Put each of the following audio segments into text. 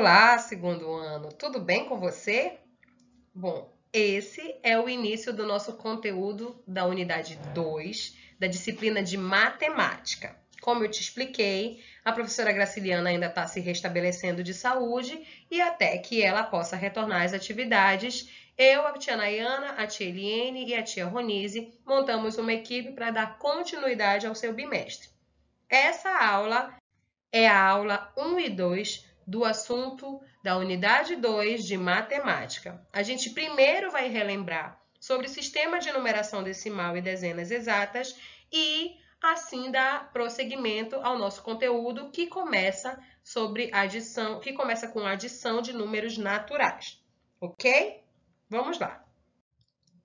Olá, segundo ano, tudo bem com você? Bom, esse é o início do nosso conteúdo da unidade 2, da disciplina de matemática. Como eu te expliquei, a professora Graciliana ainda está se restabelecendo de saúde e até que ela possa retornar às atividades, eu, a tia Nayana, a tia Eliene e a tia Ronise montamos uma equipe para dar continuidade ao seu bimestre. Essa aula é a aula 1 e 2 do assunto da unidade 2 de matemática. A gente primeiro vai relembrar sobre o sistema de numeração decimal e dezenas exatas e assim dar prosseguimento ao nosso conteúdo que começa com a adição de números naturais. OK? Vamos lá.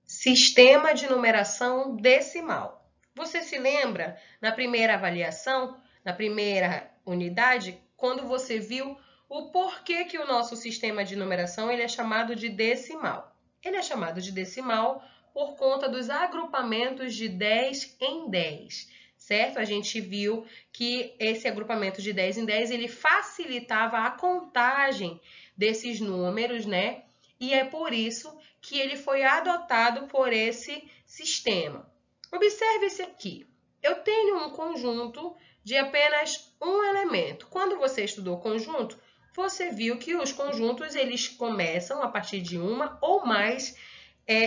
Sistema de numeração decimal. Você se lembra na primeira avaliação, na primeira unidade, quando você viu o porquê que o nosso sistema de numeração ele é chamado de decimal? Ele é chamado de decimal por conta dos agrupamentos de 10 em 10, certo? A gente viu que esse agrupamento de 10 em 10 ele facilitava a contagem desses números, né? E é por isso que ele foi adotado por esse sistema. Observe esse aqui. Eu tenho um conjunto de apenas um elemento. Quando você estudou conjunto, você viu que os conjuntos eles começam a partir de uma ou mais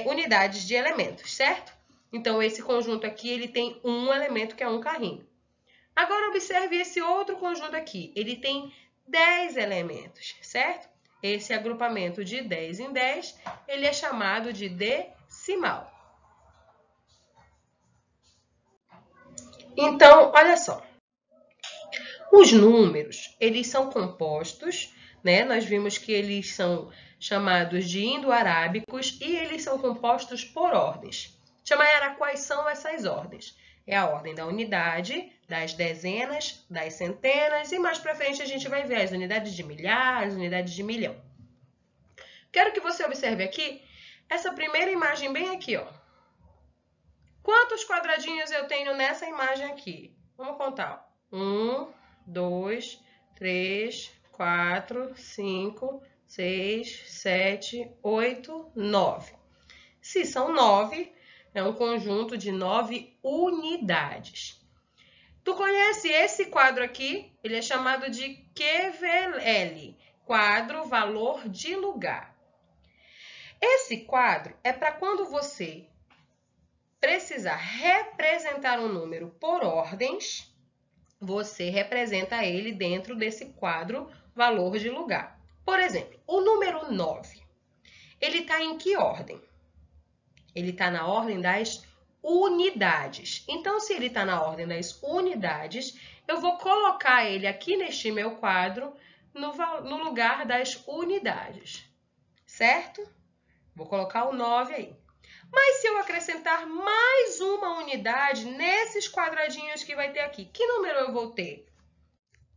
unidades de elementos, certo? Então, esse conjunto aqui ele tem um elemento que é um carrinho. Agora, observe esse outro conjunto aqui. Ele tem 10 elementos, certo? Esse agrupamento de 10 em 10, ele é chamado de decimal. Então, olha só. Os números, eles são compostos, né? Nós vimos que eles são chamados de indo-arábicos e eles são compostos por ordens. Tia, quais são essas ordens? É a ordem da unidade, das dezenas, das centenas e mais para frente a gente vai ver as unidades de milhares, unidades de milhão. Quero que você observe aqui essa primeira imagem bem aqui, ó. Quantos quadradinhos eu tenho nessa imagem aqui? Vamos contar. 1, 2, 3, 4, 5, 6, 7, 8, 9. Se são 9, é um conjunto de 9 unidades. Tu conhece esse quadro aqui? Ele é chamado de QVL, quadro valor de lugar. Esse quadro é para quando você precisar representar um número por ordens, você representa ele dentro desse quadro valor de lugar. Por exemplo, o número 9, ele está em que ordem? Ele está na ordem das unidades. Então, se ele está na ordem das unidades, eu vou colocar ele aqui neste meu quadro no lugar das unidades, certo? Vou colocar o 9 aí. Mas se eu acrescentar mais uma unidade nesses quadradinhos que vai ter aqui, que número eu vou ter?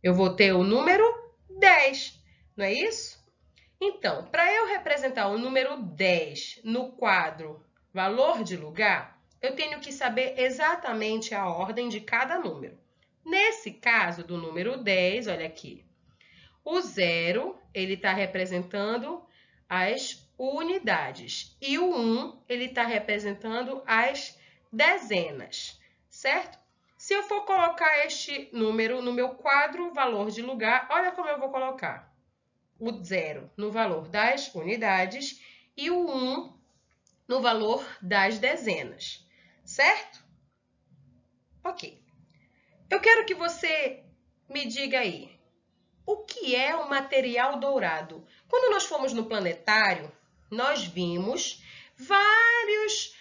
Eu vou ter o número 10, não é isso? Então, para eu representar o número 10 no quadro valor de lugar, eu tenho que saber exatamente a ordem de cada número. Nesse caso do número 10, olha aqui, o 0 ele está representando as unidades e o 1 ele está representando as dezenas, certo? Se eu for colocar este número no meu quadro valor de lugar, olha como eu vou colocar. O 0 no valor das unidades e o 1 no valor das dezenas, certo? Ok. Eu quero que você me diga aí, o que é o material dourado? Quando nós fomos no planetário, nós vimos vários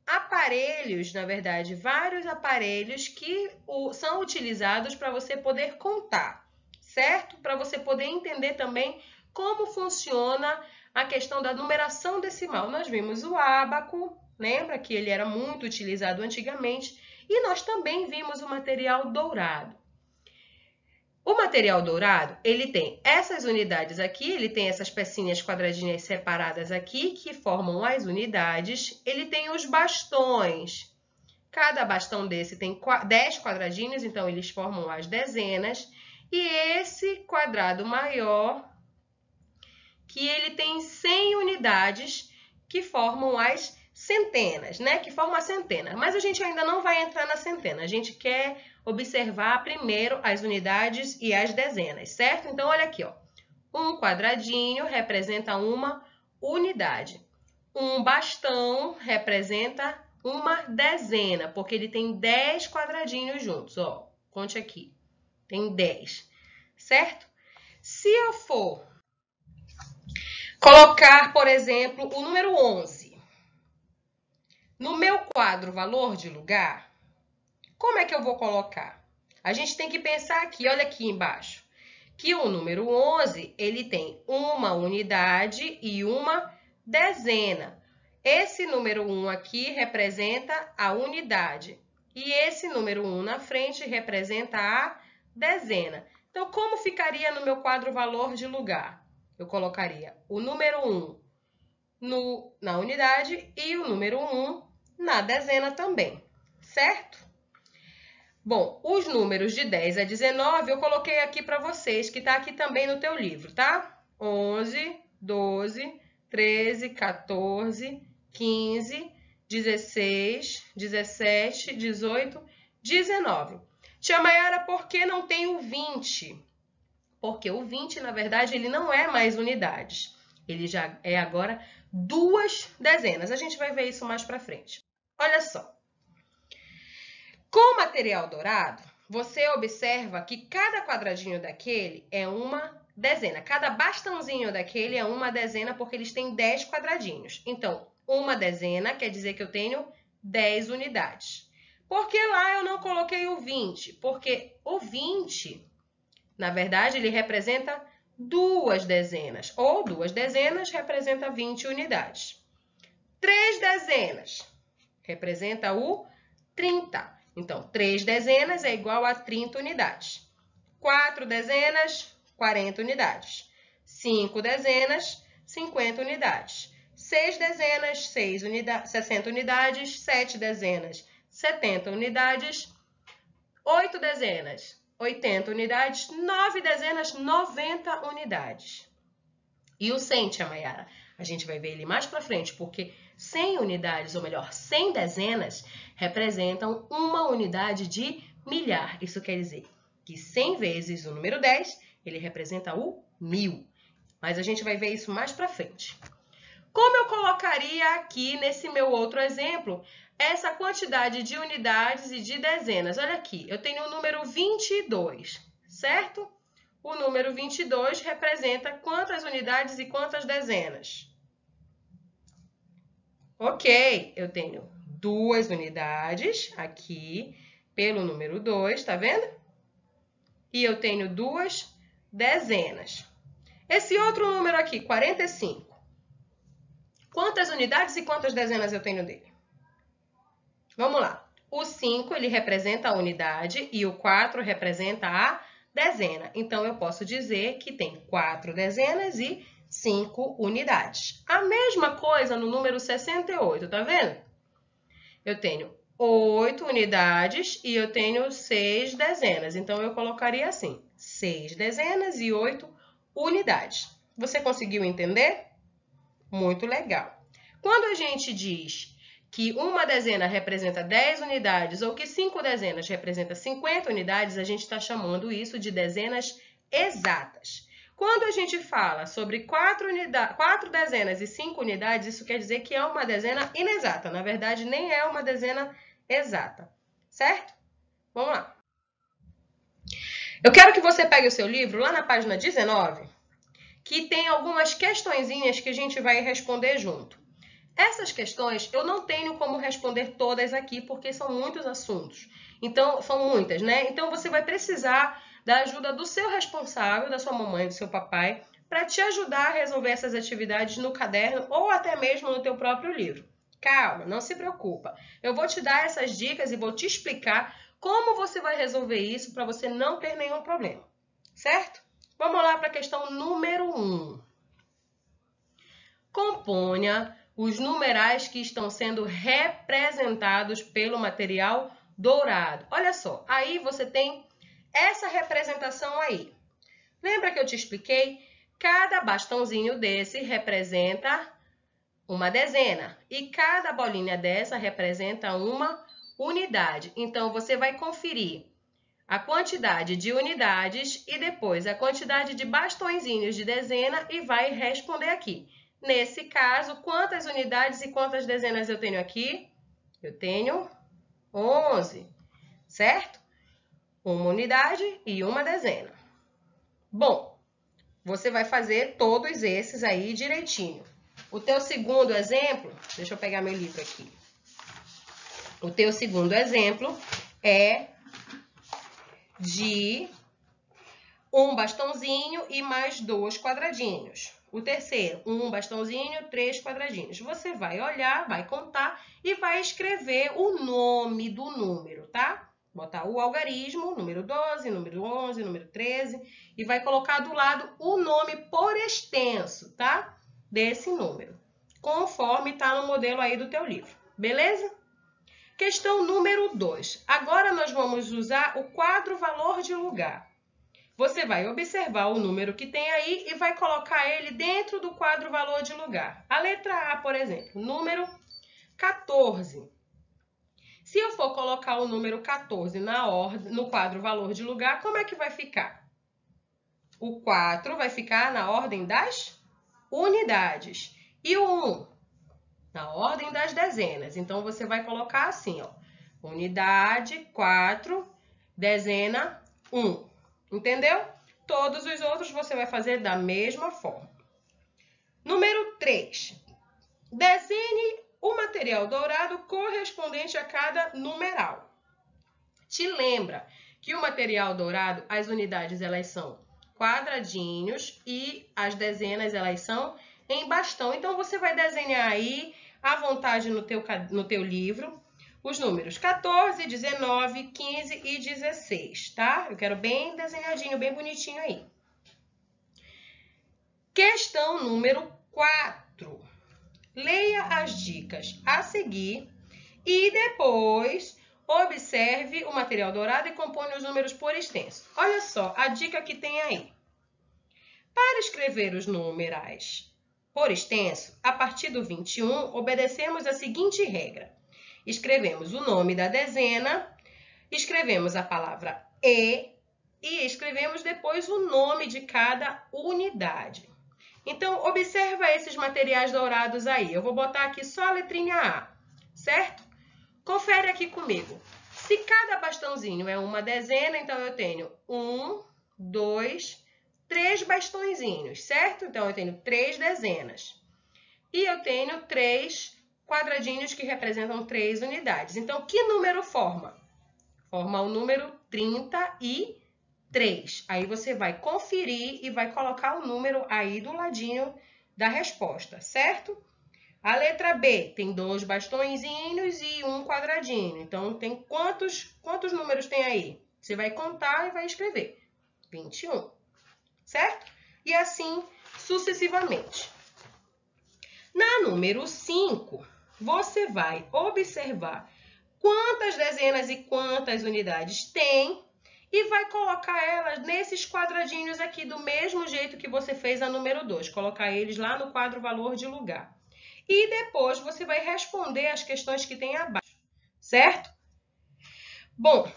aparelhos, na verdade, vários aparelhos que são utilizados para você poder contar, certo? Para você poder entender também como funciona a questão da numeração decimal. Nós vimos o ábaco, lembra que ele era muito utilizado antigamente, e nós também vimos o material dourado. O material dourado, ele tem essas unidades aqui, ele tem essas pecinhas quadradinhas separadas aqui, que formam as unidades. Ele tem os bastões. Cada bastão desse tem 10 quadradinhos, então eles formam as dezenas. e esse quadrado maior, que ele tem 100 unidades que formam as centenas, né? Que formam a centena. Mas a gente ainda não vai entrar na centena. A gente quer observar primeiro as unidades e as dezenas, certo? Então, olha aqui, ó. Um quadradinho representa uma unidade. Um bastão representa uma dezena, porque ele tem 10 quadradinhos juntos, ó. Conte aqui. Tem 10, certo? Se eu for colocar, por exemplo, o número 11 no meu quadro valor de lugar, como é que eu vou colocar? A gente tem que pensar aqui, olha aqui embaixo, que o número 11, ele tem uma unidade e uma dezena. Esse número 1 aqui representa a unidade e esse número 1 na frente representa a dezena. Então, como ficaria no meu quadro valor de lugar? Eu colocaria o número 1 na unidade e o número 1 na dezena também, certo? Bom, os números de 10 a 19 eu coloquei aqui para vocês, que está aqui também no teu livro, tá? 11, 12, 13, 14, 15, 16, 17, 18, 19. Tia Mayara, por que não tem o 20? Porque o 20, na verdade, ele não é mais unidades. Ele já é agora duas dezenas. A gente vai ver isso mais para frente. Olha só. Com o material dourado, você observa que cada quadradinho daquele é uma dezena. Cada bastãozinho daquele é uma dezena porque eles têm 10 quadradinhos. Então, uma dezena quer dizer que eu tenho 10 unidades. Por que lá eu não coloquei o 20? Porque o 20, na verdade, ele representa duas dezenas. Ou duas dezenas representa 20 unidades. 3 dezenas representa o 30. Então, 3 dezenas é igual a 30 unidades. 4 dezenas, 40 unidades. 5 dezenas, 50 unidades. 6 dezenas, 60 unidades. 7 dezenas, 70 unidades. 8 dezenas, 80 unidades. 9 dezenas, 90 unidades. E o 100, tia Mayara? A gente vai ver ele mais para frente, porque 100 unidades, ou melhor, 100 dezenas, representam uma unidade de milhar. Isso quer dizer que 100 vezes o número 10, ele representa o 1000. Mas a gente vai ver isso mais para frente. Como eu colocaria aqui, nesse meu outro exemplo, essa quantidade de unidades e de dezenas? Olha aqui, eu tenho o número 22, certo? O número 22 representa quantas unidades e quantas dezenas? Ok, eu tenho 2 unidades aqui pelo número 2, tá vendo? E eu tenho 2 dezenas. Esse outro número aqui, 45. Quantas unidades e quantas dezenas eu tenho dele? Vamos lá. O 5, ele representa a unidade e o 4 representa a dezena. Então, eu posso dizer que tem 4 dezenas e 5 unidades. A mesma coisa no número 68, tá vendo? Eu tenho 8 unidades e eu tenho 6 dezenas. Então, eu colocaria assim, 6 dezenas e 8 unidades. Você conseguiu entender? Muito legal. Quando a gente diz que uma dezena representa 10 unidades ou que 5 dezenas representa 50 unidades, a gente está chamando isso de dezenas exatas. Quando a gente fala sobre 4 dezenas e 5 unidades, isso quer dizer que é uma dezena inexata. Na verdade, nem é uma dezena exata, certo? Vamos lá. Eu quero que você pegue o seu livro lá na página 19, que tem algumas questõezinhas que a gente vai responder junto. Essas questões eu não tenho como responder todas aqui, porque são muitos assuntos. Então, são muitas, né? Então, você vai precisar da ajuda do seu responsável, da sua mamãe, do seu papai, para te ajudar a resolver essas atividades no caderno ou até mesmo no teu próprio livro. Calma, não se preocupa. Eu vou te dar essas dicas e vou te explicar como você vai resolver isso para você não ter nenhum problema, certo? Vamos lá para a questão número 1. Componha os numerais que estão sendo representados pelo material dourado. Olha só, aí você tem essa representação aí. Lembra que eu te expliquei? Cada bastãozinho desse representa uma dezena e cada bolinha dessa representa uma unidade. Então, você vai conferir a quantidade de unidades e depois a quantidade de bastõezinhos de dezena e vai responder aqui. Nesse caso, quantas unidades e quantas dezenas eu tenho aqui? Eu tenho 11, certo? Uma unidade e uma dezena. Bom, você vai fazer todos esses aí direitinho. O teu segundo exemplo, deixa eu pegar meu livro aqui. O teu segundo exemplo é de um bastãozinho e mais 2 quadradinhos. O terceiro, um bastãozinho, 3 quadradinhos. Você vai olhar, vai contar e vai escrever o nome do número, tá? Botar o algarismo, número 12, número 11, número 13 e vai colocar do lado o nome por extenso, tá? Desse número, conforme tá no modelo aí do teu livro, beleza? Questão número 2. Agora nós vamos usar o quadro valor de lugar. Você vai observar o número que tem aí e vai colocar ele dentro do quadro valor de lugar. A letra A, por exemplo, número 14. Se eu for colocar o número 14 no quadro valor de lugar, como é que vai ficar? O 4 vai ficar na ordem das unidades. E o 1? Na ordem das dezenas. Então, você vai colocar assim, ó. Unidade, 4, dezena, 1. Entendeu? Todos os outros você vai fazer da mesma forma. Número 3. Desenhe o material dourado correspondente a cada numeral. Te lembra que o material dourado, as unidades, elas são quadradinhos e as dezenas, elas são em bastão. Então, você vai desenhar aí, à vontade no teu livro, os números 14, 19, 15 e 16, tá? Eu quero bem desenhadinho, bem bonitinho aí. Questão número 4. Leia as dicas a seguir e depois observe o material dourado e componha os números por extenso. Olha só a dica que tem aí. Para escrever os numerais por extenso, a partir do 21, obedecemos a seguinte regra. Escrevemos o nome da dezena, escrevemos a palavra e escrevemos depois o nome de cada unidade. Então, observa esses materiais dourados aí. Eu vou botar aqui só a letrinha A, certo? Confere aqui comigo. Se cada bastãozinho é uma dezena, então eu tenho 1, 2, 3 bastõezinhos, certo? Então, eu tenho 3 dezenas. E eu tenho 3 quadradinhos que representam 3 unidades. Então, que número forma? Forma o número 33. Aí você vai conferir e vai colocar o número aí do ladinho da resposta, certo? A letra B tem 2 bastõezinhos e 1 quadradinho. Então, tem quantos números tem aí? Você vai contar e vai escrever. 21, certo? E assim sucessivamente. Na número 5, você vai observar quantas dezenas e quantas unidades tem e vai colocar elas nesses quadradinhos aqui do mesmo jeito que você fez a número 2. Colocar eles lá no quadro valor de lugar. E depois você vai responder as questões que tem abaixo, certo? Bom,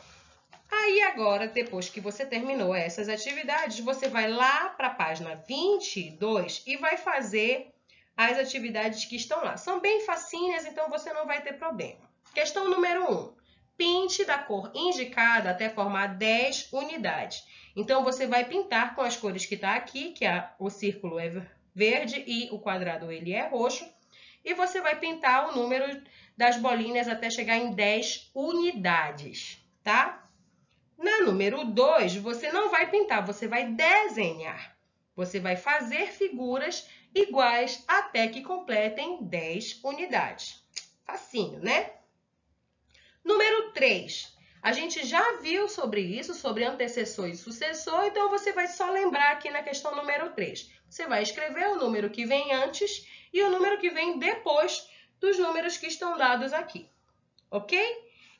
aí agora, depois que você terminou essas atividades, você vai lá para a página 22 e vai fazer as atividades que estão lá. São bem facinhas, então você não vai ter problema. Questão número 1. Pinte da cor indicada até formar 10 unidades. Então, você vai pintar com as cores que está aqui, que o círculo é verde e o quadrado ele é roxo. E você vai pintar o número das bolinhas até chegar em 10 unidades, tá? Na número 2, você não vai pintar, você vai desenhar. Você vai fazer figuras iguais até que completem 10 unidades. Facinho, né? Número 3. A gente já viu sobre isso, sobre antecessor e sucessor, então você vai só lembrar aqui na questão número 3. Você vai escrever o número que vem antes e o número que vem depois dos números que estão dados aqui, ok?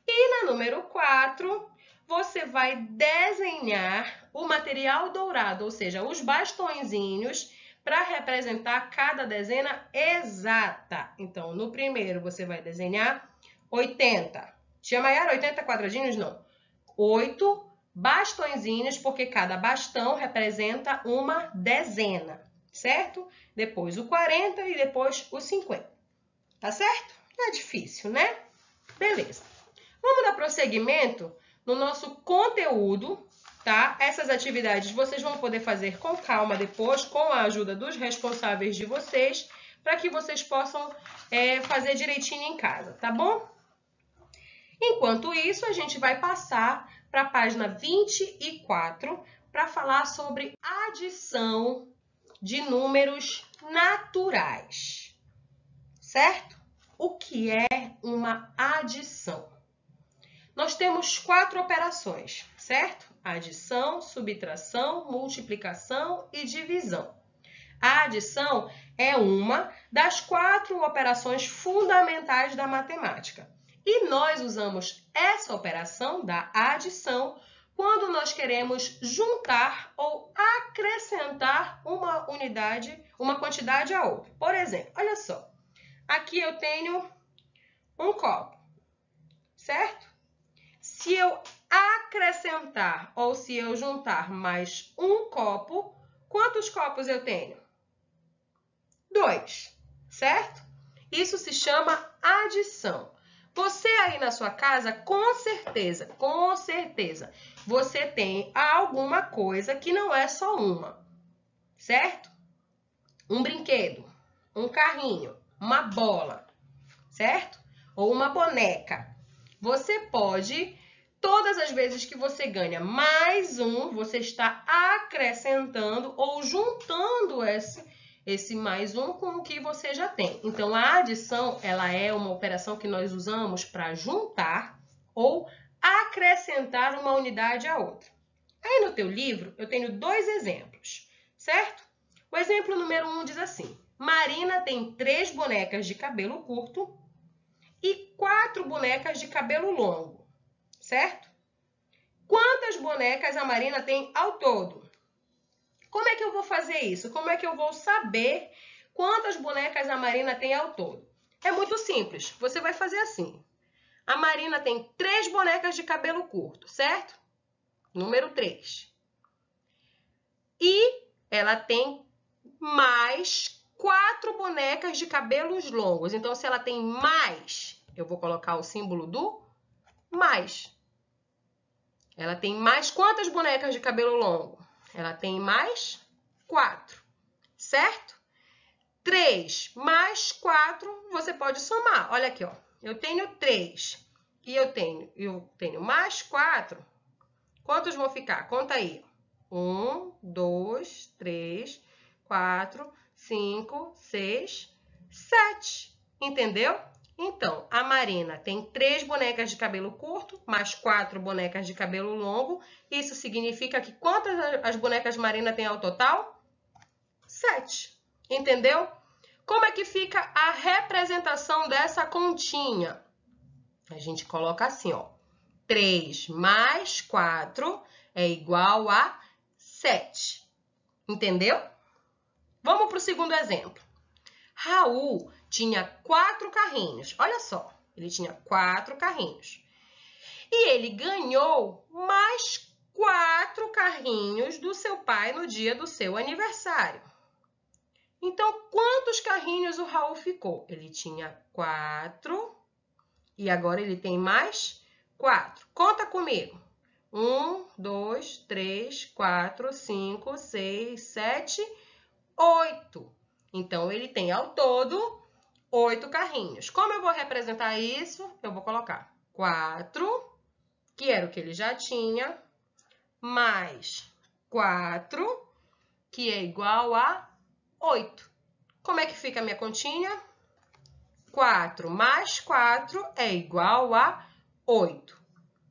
E na número 4, você vai desenhar o material dourado, ou seja, os bastõezinhos, para representar cada dezena exata. Então, no primeiro, você vai desenhar 80. Tia Maiara, 80 quadradinhos? Não. 8 bastõezinhos, porque cada bastão representa uma dezena, certo? Depois o 40 e depois o 50. Tá certo? Não é difícil, né? Beleza. Vamos dar prosseguimento no nosso conteúdo, tá? Essas atividades vocês vão poder fazer com calma depois, com a ajuda dos responsáveis de vocês, para que vocês possam fazer direitinho em casa, tá bom? Enquanto isso, a gente vai passar para a página 24 para falar sobre adição de números naturais, certo? O que é uma adição? Nós temos 4 operações, certo? Adição, subtração, multiplicação e divisão. A adição é uma das 4 operações fundamentais da matemática. E nós usamos essa operação da adição quando nós queremos juntar ou acrescentar uma unidade, uma quantidade a outra. Por exemplo, olha só. Aqui eu tenho um copo, certo? Se eu acrescentar ou se eu juntar mais um copo, quantos copos eu tenho? 2, certo? Isso se chama adição. Você aí na sua casa, com certeza, você tem alguma coisa que não é só uma, certo? Um brinquedo, um carrinho, uma bola, certo? Ou uma boneca. Você pode, todas as vezes que você ganha mais um, você está acrescentando ou juntando esse mais um com o que você já tem. Então, a adição, ela é uma operação que nós usamos para juntar ou acrescentar uma unidade à outra. Aí no teu livro, eu tenho 2 exemplos, certo? O exemplo número 1 diz assim: Marina tem 3 bonecas de cabelo curto e 4 bonecas de cabelo longo, certo? Quantas bonecas a Marina tem ao todo? Como é que eu vou fazer isso? Como é que eu vou saber quantas bonecas a Marina tem ao todo? É muito simples. Você vai fazer assim. A Marina tem 3 bonecas de cabelo curto, certo? Número 3. E ela tem mais 4 bonecas de cabelos longos. Então, se ela tem mais, eu vou colocar o símbolo do mais. Ela tem mais quantas bonecas de cabelo longo? Ela tem mais 4, certo? 3 mais 4, você pode somar. Olha aqui, ó. Eu tenho 3 e eu tenho mais 4. Quantos vão ficar? Conta aí. 1, 2, 3, 4, 5, 6, 7. Entendeu? Então, a Marina tem 3 bonecas de cabelo curto, mais 4 bonecas de cabelo longo. Isso significa que quantas as bonecas de Marina tem ao total? 7. Entendeu? Como é que fica a representação dessa continha? A gente coloca assim, ó. 3 mais 4 é igual a 7. Entendeu? Vamos para o segundo exemplo. Raul tinha 4 carrinhos. Olha só, ele tinha 4 carrinhos. E ele ganhou mais 4 carrinhos do seu pai no dia do seu aniversário. Então, quantos carrinhos o Raul ficou? Ele tinha 4 e agora ele tem mais 4. Conta comigo. 1, 2, 3, 4, 5, 6, 7, 8. Então, ele tem ao todo 8 carrinhos. Como eu vou representar isso? Eu vou colocar 4, que era o que ele já tinha, mais 4, que é igual a 8. Como é que fica a minha continha? 4 mais 4 é igual a 8.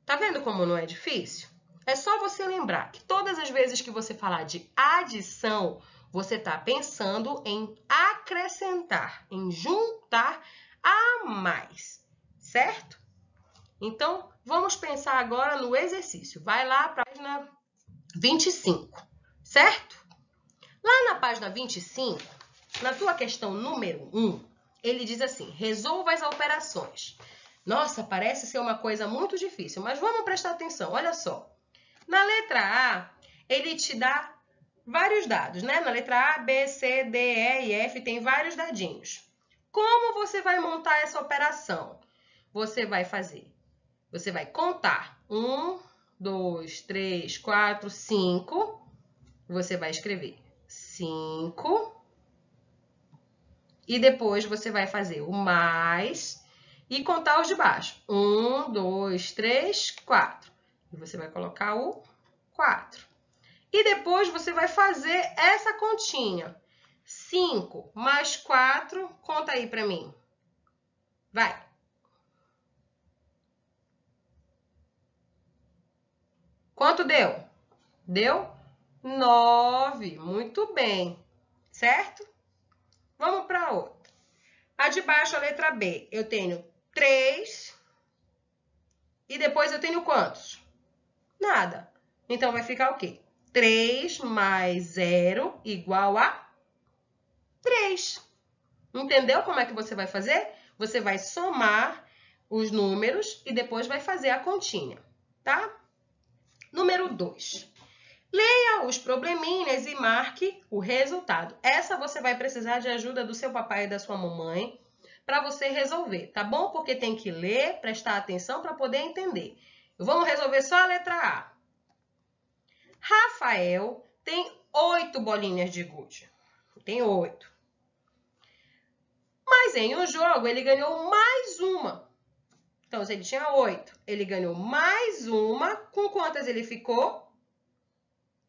Tá vendo como não é difícil? É só você lembrar que todas as vezes que você falar de adição, você está pensando em acrescentar, em juntar a mais, certo? Então, vamos pensar agora no exercício. Vai lá para a página 25, certo? Lá na página 25, na tua questão número 1, ele diz assim, resolva as operações. Nossa, parece ser uma coisa muito difícil, mas vamos prestar atenção, olha só. Na letra A, ele te dá vários dados, né? Na letra A, B, C, D, E e F tem vários dadinhos. Como você vai montar essa operação? Você vai contar 1, 2, 3, 4, 5. Você vai escrever 5. E depois você vai fazer o mais e contar os de baixo. 1, 2, 3, 4. E você vai colocar o 4. E depois você vai fazer essa continha. 5 mais 4, conta aí para mim. Vai. Quanto deu? Deu 9. Muito bem. Certo? Vamos para outra. A de baixo, a letra B. Eu tenho 3. E depois eu tenho quantos? Nada. Então, vai ficar o quê? 3 mais 0 igual a 3. Entendeu como é que você vai fazer? Você vai somar os números e depois vai fazer a continha, tá? Número 2. Leia os probleminhas e marque o resultado. Essa você vai precisar de ajuda do seu papai e da sua mamãe para você resolver, tá bom? Porque tem que ler, prestar atenção para poder entender. Vamos resolver só a letra A. Rafael tem 8 bolinhas de gude. Tem 8. Mas em um jogo ele ganhou mais uma. Então, se ele tinha 8, ele ganhou mais uma. Com quantas ele ficou?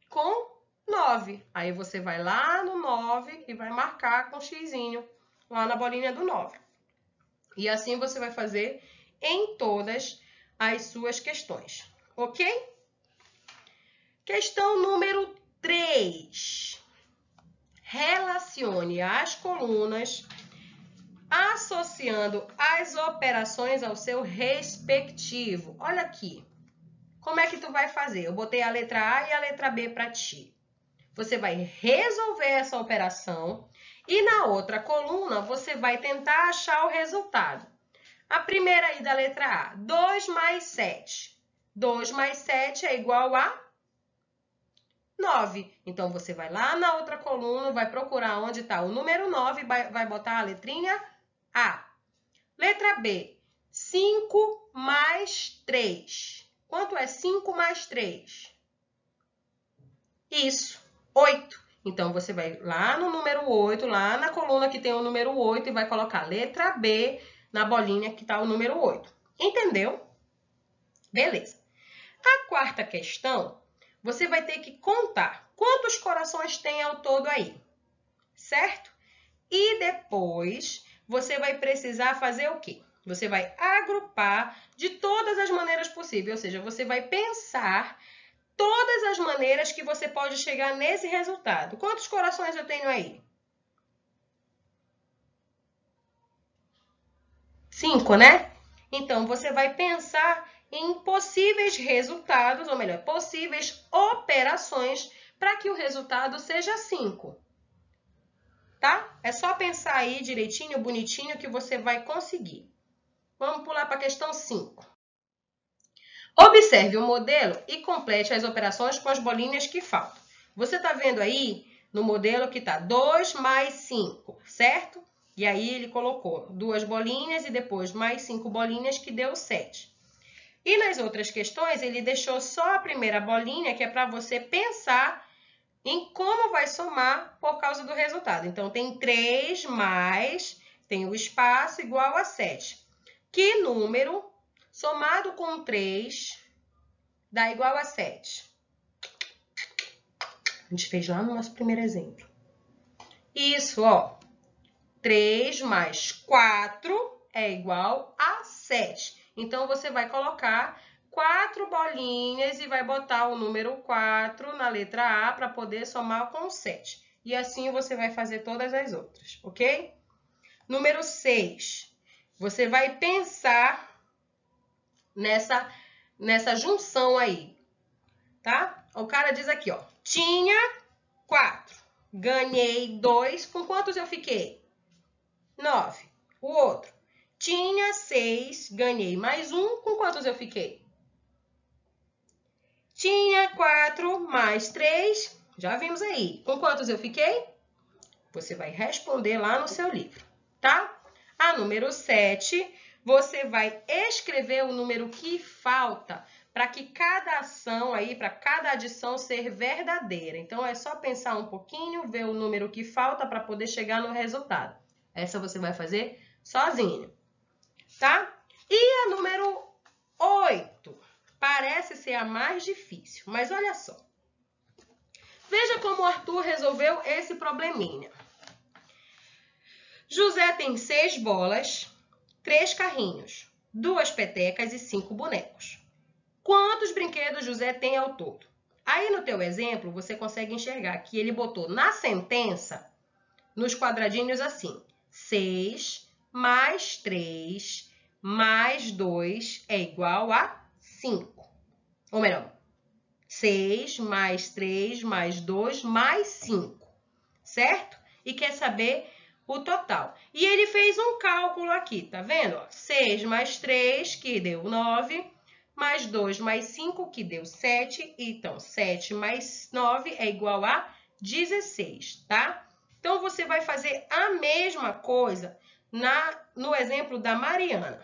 Com 9. Aí você vai lá no 9 e vai marcar com xizinho lá na bolinha do 9. E assim você vai fazer em todas as suas questões, ok? Questão número 3. Relacione as colunas associando as operações ao seu respectivo. Olha aqui. Como é que tu vai fazer? Eu botei a letra A e a letra B para ti. Você vai resolver essa operação e na outra coluna você vai tentar achar o resultado. A primeira aí da letra A, 2 mais 7. 2 mais 7 é igual a 9. Então, você vai lá na outra coluna, vai procurar onde está o número 9 e vai botar a letrinha A. Letra B, 5 mais 3. Quanto é 5 mais 3? Isso, 8. Então, você vai lá no número 8, lá na coluna que tem o número 8 e vai colocar a letra B na bolinha que está o número 8. Entendeu? Beleza. A quarta questão, você vai ter que contar quantos corações tem ao todo aí, certo? E depois, você vai precisar fazer o quê? Você vai agrupar de todas as maneiras possíveis, ou seja, você vai pensar todas as maneiras que você pode chegar nesse resultado. Quantos corações eu tenho aí? 5, né? Então, você vai pensar em possíveis resultados, ou melhor, possíveis operações para que o resultado seja 5. Tá? É só pensar aí direitinho, bonitinho, que você vai conseguir. Vamos pular para a questão 5. Observe o modelo e complete as operações com as bolinhas que faltam. Você está vendo aí no modelo que está 2 mais 5, certo? E aí ele colocou 2 bolinhas e depois mais 5 bolinhas, que deu 7. E nas outras questões, ele deixou só a primeira bolinha, que é para você pensar em como vai somar por causa do resultado. Então, tem 3 mais, tem o espaço igual a 7. Que número somado com 3 dá igual a 7? A gente fez lá no nosso primeiro exemplo. Isso, ó. 3 mais 4 é igual a 7. Então, você vai colocar 4 bolinhas e vai botar o número 4 na letra A para poder somar com 7. E assim você vai fazer todas as outras, ok? Número 6. Você vai pensar nessa nessa junção aí, tá? O cara diz aqui, ó, tinha 4, ganhei 2, com quantos eu fiquei? 9. O outro, tinha 6, ganhei mais 1, com quantos eu fiquei? Tinha 4 mais 3, já vimos aí. Com quantos eu fiquei? Você vai responder lá no seu livro, tá? A número 7, você vai escrever o número que falta para que cada ação aí, para cada adição ser verdadeira. Então, é só pensar um pouquinho, ver o número que falta para poder chegar no resultado. Essa você vai fazer sozinho, tá? E a número 8, parece ser a mais difícil, mas olha só. Veja como o Arthur resolveu esse probleminha. José tem 6 bolas, 3 carrinhos, 2 petecas e 5 bonecos. Quantos brinquedos José tem ao todo? Aí no teu exemplo, você consegue enxergar que ele botou na sentença, nos quadradinhos assim, 6 mais 3 mais 2 é igual a 5. Ou melhor, 6 mais 3 mais 2 mais 5, certo? E quer saber o total. E ele fez um cálculo aqui, tá vendo? 6 mais 3, que deu 9, mais 2 mais 5, que deu 7. Então, 7 mais 9 é igual a 16, tá? Então, você vai fazer a mesma coisa no exemplo da Mariana.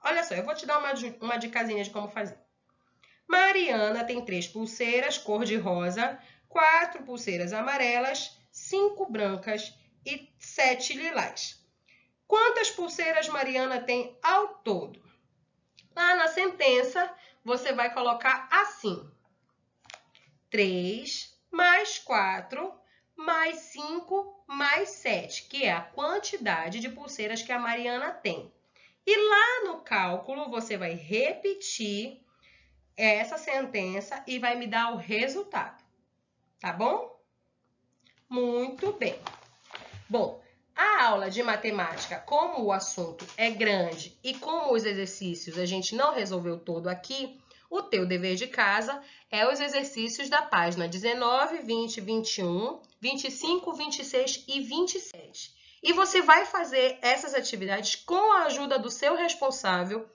Olha só, eu vou te dar uma dicasinha de como fazer. Mariana tem 3 pulseiras cor de rosa, 4 pulseiras amarelas, 5 brancas e 7 lilás. Quantas pulseiras Mariana tem ao todo? Lá na sentença, você vai colocar assim: 3 mais 4 mais 5 mais 7, que é a quantidade de pulseiras que a Mariana tem. E lá no cálculo, você vai repetir essa sentença e vai me dar o resultado, tá bom? Muito bem. Bom, a aula de matemática, como o assunto é grande e como os exercícios a gente não resolveu todo aqui, o teu dever de casa é os exercícios da página 19, 20, 21, 25, 26 e 27. E você vai fazer essas atividades com a ajuda do seu responsável,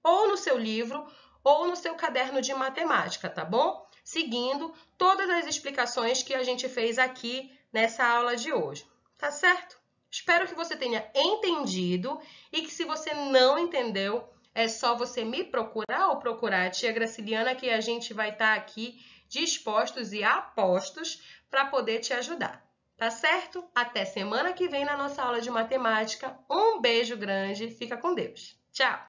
ou no seu livro, ou no seu caderno de matemática, tá bom? Seguindo todas as explicações que a gente fez aqui nessa aula de hoje, tá certo? Espero que você tenha entendido e que, se você não entendeu, é só você me procurar ou procurar a tia Graciliana, que a gente vai estar aqui dispostos e apostos para poder te ajudar, tá certo? Até semana que vem na nossa aula de matemática. Um beijo grande, fica com Deus. Tchau!